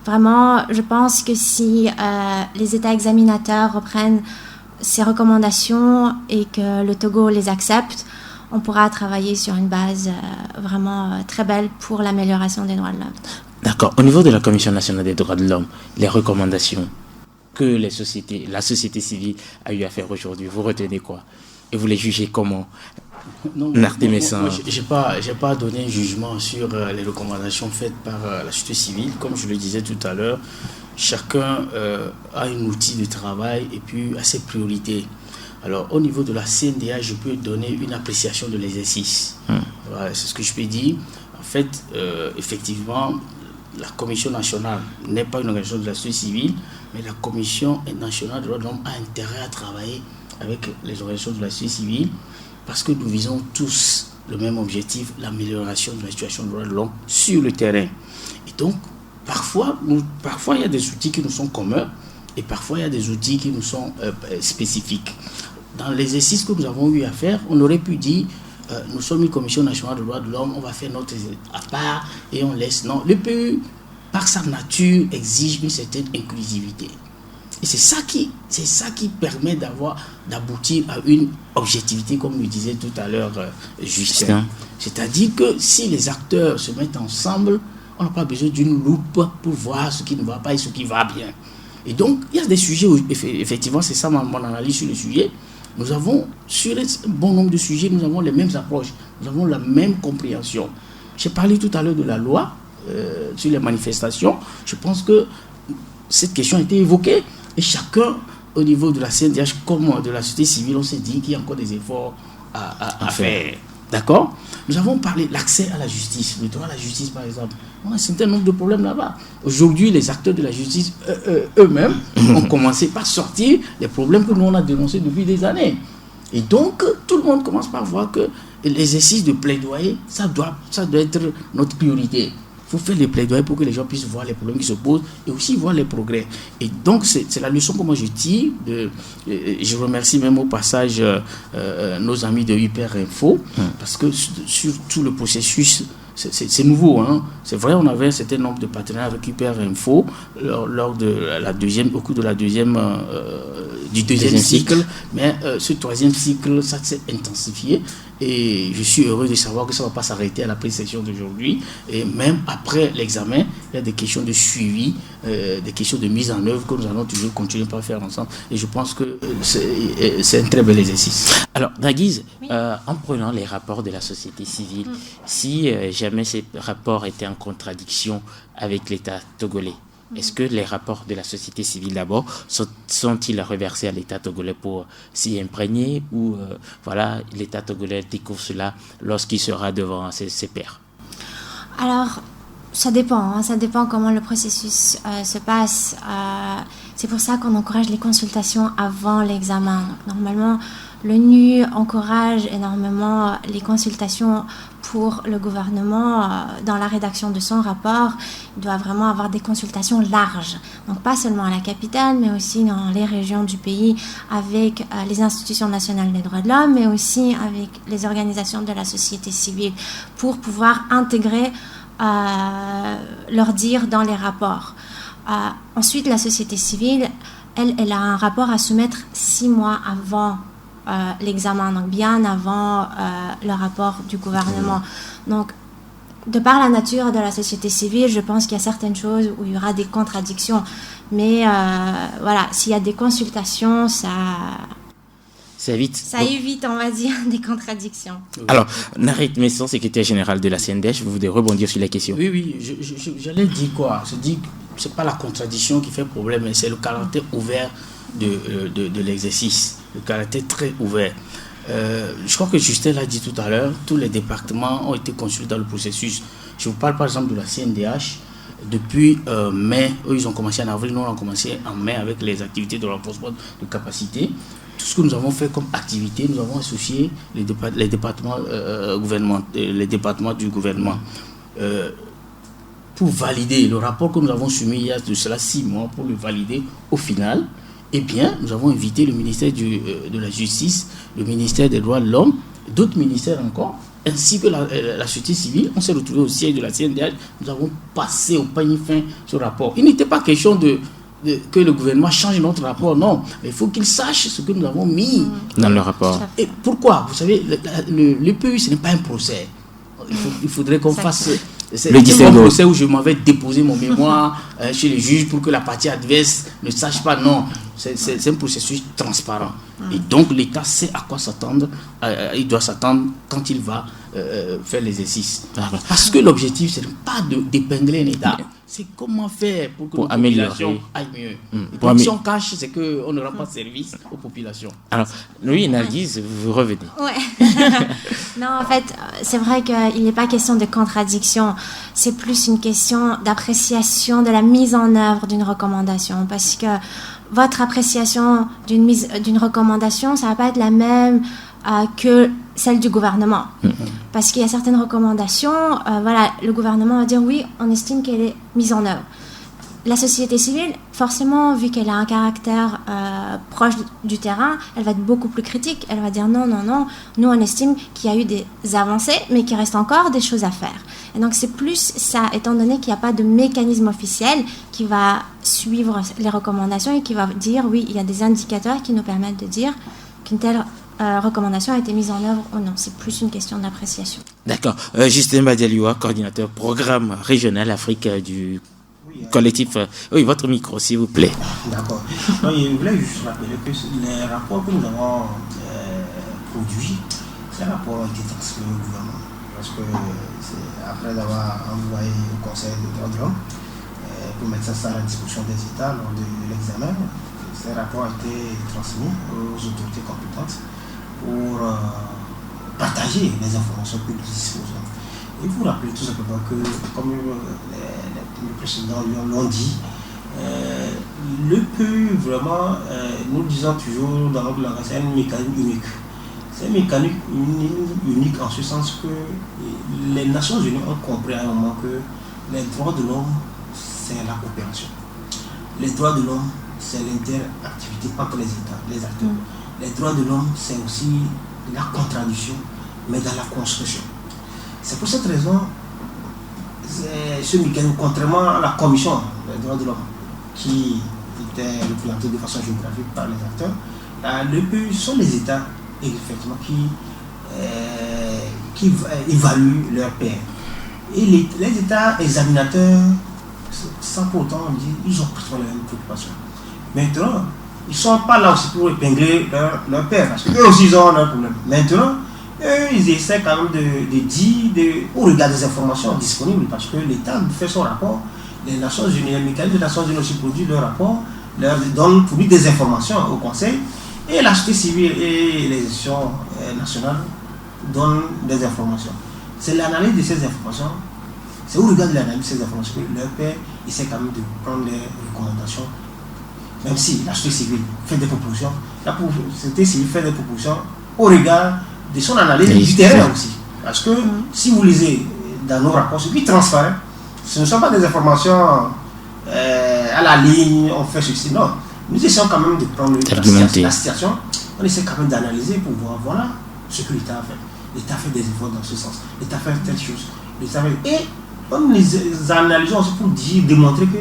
vraiment, je pense que si les États examinateurs reprennent ces recommandations et que le Togo les accepte, on pourra travailler sur une base vraiment très belle pour l'amélioration des droits de l'homme. D'accord. Au niveau de la Commission nationale des droits de l'homme, les recommandations que la société civile a eu à faire aujourd'hui, vous retenez quoi? Et vous les jugez comment? Non, moi, j'ai pas donné un jugement sur les recommandations faites par la société civile. Comme je le disais tout à l'heure, chacun a un outil de travail et puis a ses priorités. Alors, au niveau de la CNDH, je peux donner une appréciation de l'exercice. Voilà, c'est ce que je peux dire. En fait, effectivement, la Commission nationale n'est pas une organisation de la société civile, mais la Commission nationale des droits de l'homme a intérêt à travailler avec les organisations de la société civile parce que nous visons tous le même objectif, l'amélioration de la situation des droits de l'homme sur le terrain. Et donc, parfois, il y a des outils qui nous sont communs et parfois, il y a des outils qui nous sont spécifiques. Dans l'exercice que nous avons eu à faire, on aurait pu dire nous sommes une commission nationale des droits de l'homme, on va faire notre à part et on laisse. Non, le PU, par sa nature, exige une certaine inclusivité. Et c'est ça qui permet d'aboutir à une objectivité, comme le disait tout à l'heure Justin. C'est-à-dire que si les acteurs se mettent ensemble, on n'a pas besoin d'une loupe pour voir ce qui ne va pas et ce qui va bien. Et donc, il y a des sujets où, effectivement, c'est ça mon analyse sur le sujet. Nous avons, sur un bon nombre de sujets, nous avons les mêmes approches, nous avons la même compréhension. J'ai parlé tout à l'heure de la loi sur les manifestations. Je pense que cette question a été évoquée et chacun, au niveau de la CNDH comme de la société civile, on s'est dit qu'il y a encore des efforts à faire. D'accord? Nous avons parlé de l'accès à la justice, le droit à la justice par exemple. On a un certain nombre de problèmes là-bas. Aujourd'hui, les acteurs de la justice eux-mêmes ont commencé par sortir les problèmes que nous on a dénoncés depuis des années. Et donc, tout le monde commence par voir que l'exercice de plaidoyer, ça doit être notre priorité. Il faut faire les plaidoyers pour que les gens puissent voir les problèmes qui se posent et aussi voir les progrès. Et donc, c'est la leçon que moi je tire. Je remercie même au passage nos amis de Hyper Info, parce que sur tout le processus, c'est nouveau. Hein. C'est vrai, on avait un certain nombre de partenaires avec Hyper Info lors de au cours de du deuxième cycle. Mais ce troisième cycle, ça s'est intensifié. Et je suis heureux de savoir que ça ne va pas s'arrêter à la présélection d'aujourd'hui. Et même après l'examen, il y a des questions de suivi, des questions de mise en œuvre que nous allons toujours continuer à faire ensemble. Et je pense que c'est un très bel exercice. Alors, Narguise, en prenant les rapports de la société civile, si jamais ces rapports étaient en contradiction avec l'État togolais, est-ce que les rapports de la société civile d'abord sont-ils reversés à l'État togolais pour s'y imprégner ou l'État togolais découvre cela lorsqu'il sera devant ses pairs? Alors, ça dépend. Ça dépend comment le processus se passe. C'est pour ça qu'on encourage les consultations avant l'examen. Donc, normalement, l'ONU encourage énormément les consultations pour le gouvernement dans la rédaction de son rapport. Il doit vraiment avoir des consultations larges, donc pas seulement à la capitale, mais aussi dans les régions du pays, avec les institutions nationales des droits de l'homme, mais aussi avec les organisations de la société civile, pour pouvoir intégrer leur dire dans les rapports. Ensuite, la société civile, elle a un rapport à soumettre 6 mois avant l'examen, donc bien avant le rapport du gouvernement. Donc, de par la nature de la société civile, je pense qu'il y a certaines choses où il y aura des contradictions. Mais voilà, s'il y a des consultations, ça évite, on va dire, des contradictions. Alors, Narit Messon, secrétaire général de la CNDH, vous voulez rebondir sur la question? Oui, j'allais dire quoi? Je dis que ce n'est pas la contradiction qui fait problème, mais c'est le caractère ouvert de l'exercice, le caractère très ouvert. Je crois que Justin l'a dit tout à l'heure, tous les départements ont été consultés dans le processus. Je vous parle par exemple de la CNDH. Depuis mai, eux ils ont commencé en avril, nous on a commencé en mai avec les activités de renforcement de capacité. Tout ce que nous avons fait comme activité, nous avons associé les départements du gouvernement pour valider le rapport que nous avons soumis il y a de cela 6 mois, pour le valider au final. Eh bien, nous avons invité le ministère de la Justice, le ministère des Droits de l'Homme, d'autres ministères encore, ainsi que la société civile. On s'est retrouvés au siège de la CNDH. Nous avons passé au peigne fin ce rapport. Il n'était pas question que le gouvernement change notre rapport, non. Il faut qu'il sache ce que nous avons mis dans le rapport. Et pourquoi? Vous savez, l'EPU, ce n'est pas un procès. Il faudrait qu'on fasse... C'est un procès où je m'avais déposé mon mémoire chez les juges pour que la partie adverse ne sache pas. Non, c'est un processus transparent. Et donc l'État sait à quoi s'attendre. Il doit s'attendre quand il va faire l'exercice. Parce que l'objectif, ce n'est pas d'épingler un État. C'est comment faire pour que la population aille mieux. Donc si on cache, c'est qu'on ne rend pas service aux populations. Alors, oui, Nargis, vous revenez. Ouais. Non, en fait, c'est vrai qu'il n'est pas question de contradiction. C'est plus une question d'appréciation de la mise en œuvre d'une recommandation. Parce que votre appréciation d'une recommandation, ça ne va pas être la même que celle du gouvernement. Parce qu'il y a certaines recommandations, le gouvernement va dire oui, on estime qu'elle est mise en œuvre. La société civile, forcément, vu qu'elle a un caractère proche du terrain, elle va être beaucoup plus critique. Elle va dire non, nous on estime qu'il y a eu des avancées, mais qu'il reste encore des choses à faire. Et donc c'est plus ça, étant donné qu'il n'y a pas de mécanisme officiel qui va suivre les recommandations et qui va dire oui, il y a des indicateurs qui nous permettent de dire qu'une telle recommandation a été mise en œuvre ou non. C'est plus une question d'appréciation. D'accord. Justin Badialiwa, coordinateur programme régional Afrique du collectif. Oui, votre micro, s'il vous plaît. D'accord. Je voulais juste rappeler que les rapports que nous avons produits, ces rapports ont été transmis au gouvernement. Parce que après avoir envoyé au Conseil des droits de l'homme pour mettre ça à la disposition des États lors de l'examen, ces rapports ont été transmis aux autorités compétentes pour partager les informations que nous disposons. Et vous rappelez tout simplement que, comme les précédents l'ont dit, l'EPU, vraiment, nous disons toujours dans notre langage, c'est un mécanisme unique. C'est un mécanisme unique en ce sens que les Nations Unies ont compris à un moment que les droits de l'homme, c'est la coopération. Les droits de l'homme, c'est l'interactivité entre les États, les acteurs. Les droits de l'homme, c'est aussi la contradiction, mais dans la construction. C'est pour cette raison, ce mécanisme, contrairement à la Commission des droits de l'homme, qui était représentée de façon géographique par les acteurs, l'EPU sont les États effectivement qui évaluent leurs pairs. Et les États examinateurs, sans pour autant dire, ils ont pris les mêmes préoccupations. Maintenant, ils ne sont pas là aussi pour épingler leur père, parce qu'eux aussi ils ont leurs problèmes. Maintenant, eux, ils essaient quand même de dire, au regard des informations disponibles, parce que l'État fait son rapport, les Nations Unies, les mécanismes des Nations Unies aussi produisent leur rapport, leur donnent publient des informations au Conseil, et la société civile et les institutions nationales donnent des informations. C'est l'analyse de ces informations, c'est au regard de l'analyse de ces informations que leur père essaie quand même de prendre les recommandations même si la société civile fait des propositions, la société civile fait des propositions au regard de son analyse du terrain aussi. Parce que si vous lisez dans nos rapports, ce qui transparaît, ce ne sont pas des informations à la ligne, on fait ceci, non. Nous essayons quand même de prendre la situation, on essaie quand même d'analyser pour voir, voilà ce que l'État a fait. L'État fait des efforts dans ce sens, l'État fait telle chose. Et on les analysons aussi pour démontrer que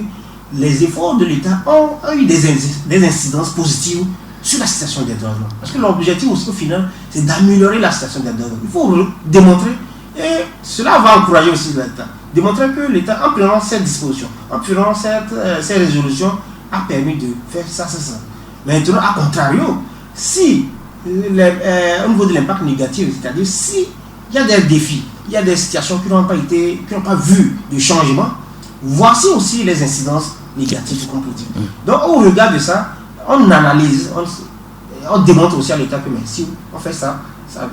les efforts de l'État ont eu des incidences positives sur la situation des droits de l'homme. Parce que l'objectif aussi au final, c'est d'améliorer la situation des droits de l'homme. Il faut démontrer, et cela va encourager aussi l'État, démontrer que l'État, en prenant cette disposition, en prenant ces résolutions, a permis de faire ça. Maintenant, à contrario, si au niveau de l'impact négatif, c'est-à-dire si il y a des défis, il y a des situations qui n'ont pas vu de changement, voici aussi les incidences négatives qu'on peut dire. Donc au regard de ça, on analyse, on démontre aussi à l'État que si on fait ça,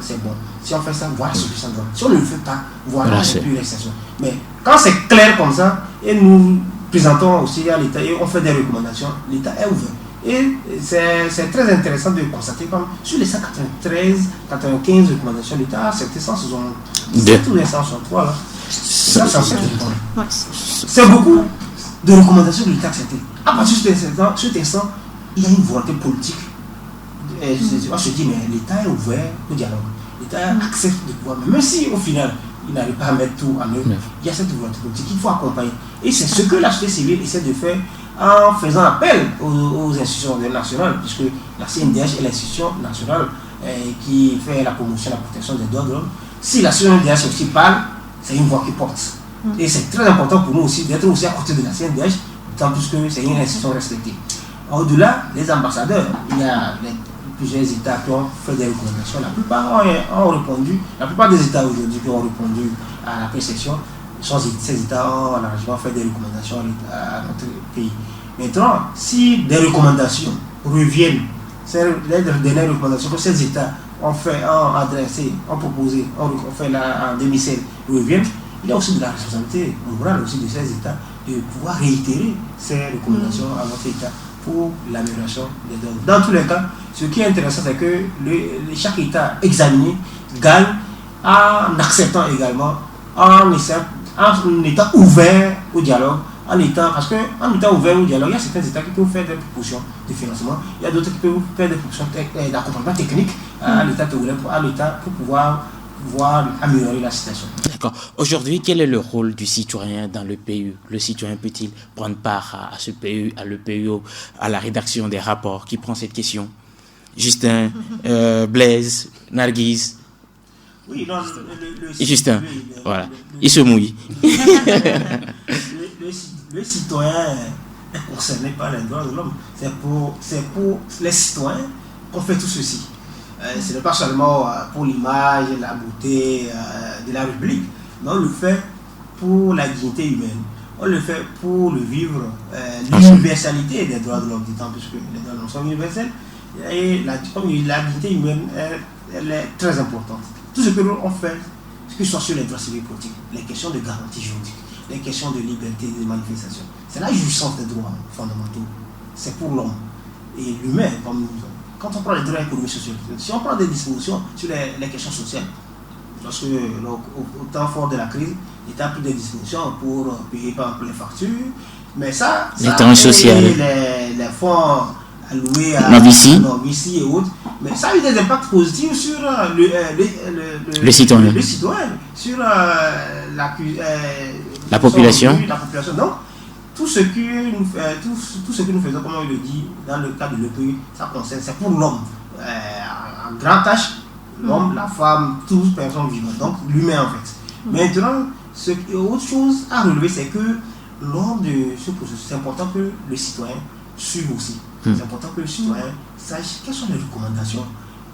c'est bon. Si on fait ça, voilà ce que ça doit. Si on ne le fait pas, voilà plus les situations. Mais quand c'est clair comme ça, et nous présentons aussi à l'État et on fait des recommandations, l'État est ouvert. Et c'est très intéressant de constater comme sur les 193, 95 recommandations, l'État a accepté 167 ou 163 là. C'est beaucoup de recommandations que l'État a acceptées. À partir de cet instant, il y a une volonté politique. On se dit, mais l'État est ouvert au dialogue. L'État accepte de pouvoir, même si au final, il n'arrive pas à mettre tout en œuvre, il y a cette volonté politique qu'il faut accompagner. Et c'est ce que la société civile essaie de faire en faisant appel aux institutions nationales, puisque la CNDH est l'institution nationale qui fait la promotion et la protection des droits de l'homme. Si la CNDH aussi parle, c'est une voix qui porte. Et c'est très important pour nous aussi d'être aussi à côté de la CNDH, d'autant plus que c'est une institution respectée. Au-delà, les ambassadeurs, il y a plusieurs États qui ont fait des recommandations. La plupart ont répondu, la plupart des États aujourd'hui qui ont répondu à la perception, ces États ont largement fait des recommandations à notre pays. Maintenant, si des recommandations reviennent, les dernières recommandations que ces États ont fait, ont adressé, ont proposé, ont fait en 2016 reviennent, il y a aussi de la responsabilité morale aussi de ces États de pouvoir réitérer ces recommandations à notre État pour l'amélioration des droits. Dans tous les cas, ce qui est intéressant, c'est que chaque État examiné gagne en acceptant également, en étant ouvert au dialogue, parce qu'en étant ouvert au dialogue, il y a certains États qui peuvent faire des propositions de financement, il y a d'autres qui peuvent faire des propositions d'accompagnement technique à l'État pour pouvoir améliorer la situation. D'accord. Aujourd'hui, quel est le rôle du citoyen dans le PU? Le citoyen peut-il prendre part à ce PU, à l'EPU, à la rédaction des rapports? Qui prend cette question? Justin, Blaise, Narguise. Oui, non, Justin, voilà. Il se mouille. Le citoyen est concerné par les droits de l'homme. C'est pour les citoyens qu'on fait tout ceci. Ce n'est pas seulement pour l'image, la beauté de la République, mais on le fait pour la dignité humaine. On le fait pour le vivre, l'universalité des droits de l'homme, d'autant plus que les droits de l'homme sont universels. Et la dignité humaine, elle est très importante. Tout ce que l'on fait, que ce soit sur les droits civils et politiques, les questions de garantie juridique, les questions de liberté de manifestation, c'est la jouissance des droits fondamentaux. C'est pour l'homme et l'humain comme nous. Quand on prend les droits économiques et sociaux, si on prend des dispositions sur les questions sociales, parce que au temps fort de la crise, l'État a pris des dispositions pour payer par exemple les factures, mais ça les temps sociaux, les fonds alloués à Novici et autres, mais ça a eu des impacts positifs sur le citoyen, sur la population. Donc, tout ce que nous faisons, comme on le dit, dans le cadre de l'EPU, ça concerne, c'est pour l'homme. En grande tâche, l'homme, la femme, toutes personnes vivantes, donc l'humain en fait. Maintenant, autre chose à relever, c'est que lors de ce processus, c'est important que le citoyen suive aussi. C'est important que le citoyen sache quelles sont les recommandations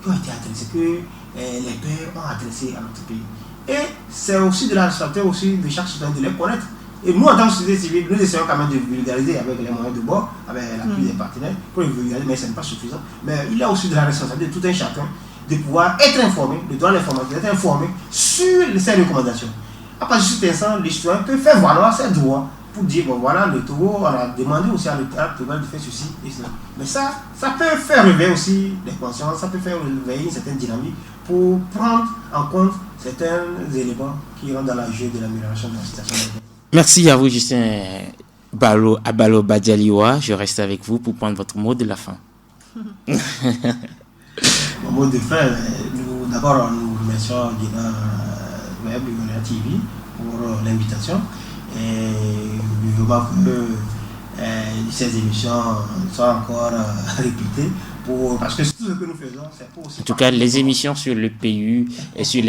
qui ont été adressées, que les pairs ont adressées à notre pays. Et c'est aussi de la responsabilité aussi de chaque citoyen de les connaître. Et nous, en tant que société civile, nous essayons quand même de vulgariser avec les moyens de bord, avec l'appui des partenaires, pour les vulgariser, mais ce n'est pas suffisant. Mais il y a aussi de la responsabilité de tout un chacun de pouvoir être informé, de droit à l'information, d'être informé sur ces recommandations. À partir de cet instant, les citoyens peuvent faire valoir ses droits pour dire, bon voilà, le Togo, on a demandé aussi à l'État de faire ceci et cela. Mais ça peut faire réveiller aussi des consciences, ça peut faire réveiller une certaine dynamique pour prendre en compte certains éléments qui rentrent dans la jeu de l'amélioration de la situation. Merci à vous, Justin Abaloba Dialiwa. Je reste avec vous pour prendre votre mot de la fin. Mon mot de fin, d'abord, nous remercions Gina Web et TV pour l'invitation. Et je veux que ces émissions soient encore répétées parce que tout ce que nous faisons, c'est pour aussi. En tout cas, les émissions sur le PU et sur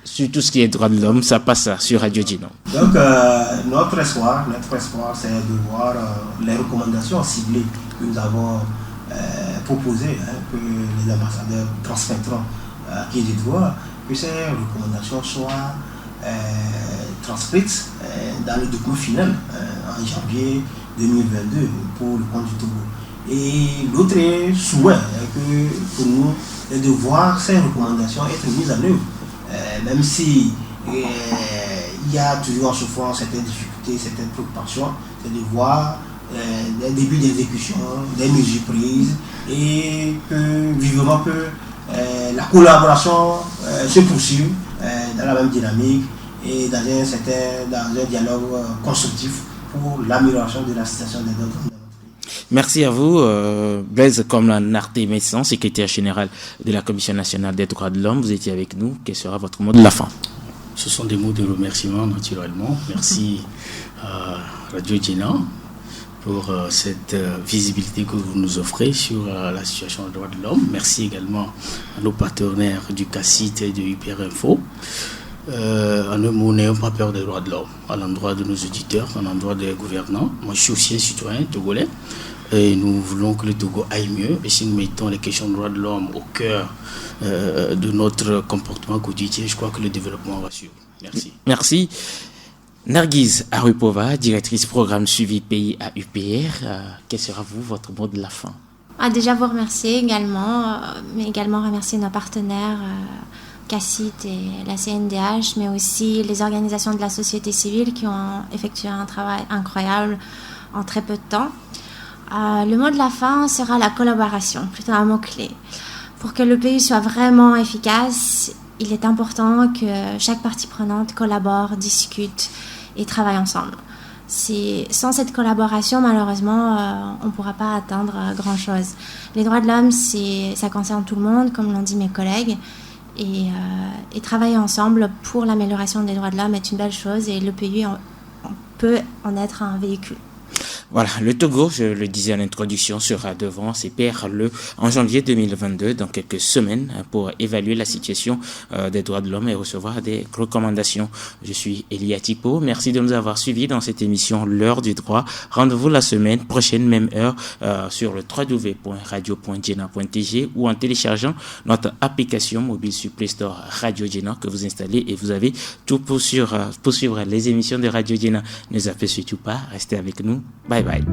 sur tout ce qui est droits de l'homme, ça passe sur Radio Djina. Donc, notre espoir, c'est de voir les recommandations ciblées que nous avons proposées, que les ambassadeurs transmettront à qui de droit, que ces recommandations soient transcrites dans le document final en janvier 2022 pour le compte du Togo. Et l'autre souhait pour nous est de voir ces recommandations être mises en œuvre, même si il y a toujours en souffrance certaines difficultés, certaines préoccupations, c'est de voir des débuts d'exécution, des mesures prises et que vivement que la collaboration se poursuive dans la même dynamique et dans un dialogue constructif pour l'amélioration de la situation des droits de l'homme. Merci à vous, Blaise Komlan-Narté Messan, secrétaire général de la Commission nationale des droits de l'homme. Vous étiez avec nous. Quel sera votre mot de la fin? Ce sont des mots de remerciement, naturellement. Merci à Radio Djina pour cette visibilité que vous nous offrez sur la situation des droits de l'homme. Merci également à nos partenaires du CACIT et de UPR Info. En un mot, n'ayons pas peur des droits de l'homme à l'endroit de nos auditeurs, à l'endroit des gouvernants. Moi, je suis aussi un citoyen togolais et nous voulons que le Togo aille mieux. Et si nous mettons les questions des droits de l'homme au cœur de notre comportement quotidien, je crois que le développement va suivre. Merci. Merci. Narguise Arupova, directrice programme suivi pays à UPR. Quel sera votre mot de la fin? Déjà vous remercier également, mais également remercier nos partenaires CACIT et la CNDH, mais aussi les organisations de la société civile qui ont effectué un travail incroyable en très peu de temps. Le mot de la fin sera la collaboration, plutôt un mot-clé. Pour que le pays soit vraiment efficace, il est important que chaque partie prenante collabore, discute et travaille ensemble. Sans cette collaboration, malheureusement, on ne pourra pas atteindre grand-chose. Les droits de l'homme, ça concerne tout le monde, comme l'ont dit mes collègues. Et travailler ensemble pour l'amélioration des droits de l'homme est une belle chose et le pays peut en être un véhicule. Voilà, le Togo, je le disais à l'introduction, sera devant ses pairs en janvier 2022, dans quelques semaines, pour évaluer la situation des droits de l'homme et recevoir des recommandations. Je suis Elia Tipo. Merci de nous avoir suivis dans cette émission L'heure du droit. Rendez-vous la semaine prochaine, même heure, sur le www.radio.djena.tg ou en téléchargeant notre application mobile sur Play Store Radio Djena que vous installez et vous avez tout pour suivre les émissions de Radio Djena. Ne zappez surtout pas, restez avec nous. Bye bye.